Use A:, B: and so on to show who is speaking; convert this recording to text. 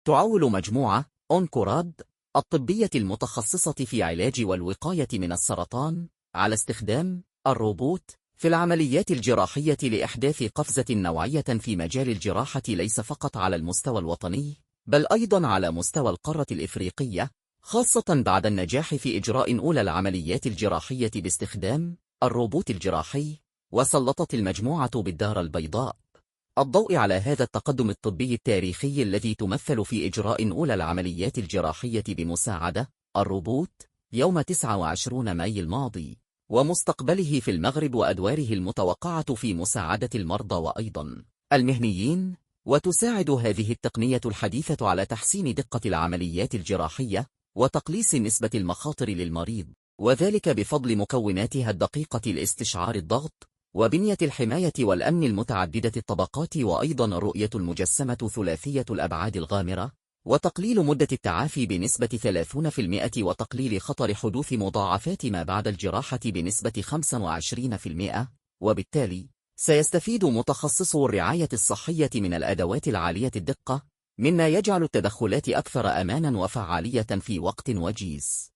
A: تعول مجموعة أونكوراد الطبية المتخصصة في علاج والوقاية من السرطان على استخدام الروبوت في العمليات الجراحية لإحداث قفزة نوعية في مجال الجراحة، ليس فقط على المستوى الوطني بل أيضا على مستوى القارة الإفريقية، خاصة بعد النجاح في إجراء أولى العمليات الجراحية باستخدام الروبوت الجراحي. وسلطت المجموعة بالدار البيضاء الضوء على هذا التقدم الطبي التاريخي الذي تمثل في إجراء أولى العمليات الجراحية بمساعدة الروبوت يوم 29 مايو الماضي، ومستقبله في المغرب وأدواره المتوقعة في مساعدة المرضى وأيضا المهنيين. وتساعد هذه التقنية الحديثة على تحسين دقة العمليات الجراحية وتقليص نسبة المخاطر للمريض، وذلك بفضل مكوناتها الدقيقة لاستشعار الضغط وبنية الحماية والأمن المتعددة الطبقات، وأيضا الرؤية المجسمة ثلاثية الأبعاد الغامرة، وتقليل مدة التعافي بنسبة 30%، وتقليل خطر حدوث مضاعفات ما بعد الجراحة بنسبة 25%. وبالتالي سيستفيد متخصصو الرعاية الصحية من الأدوات العالية الدقة، مما يجعل التدخلات أكثر أمانا وفعالية في وقت وجيز.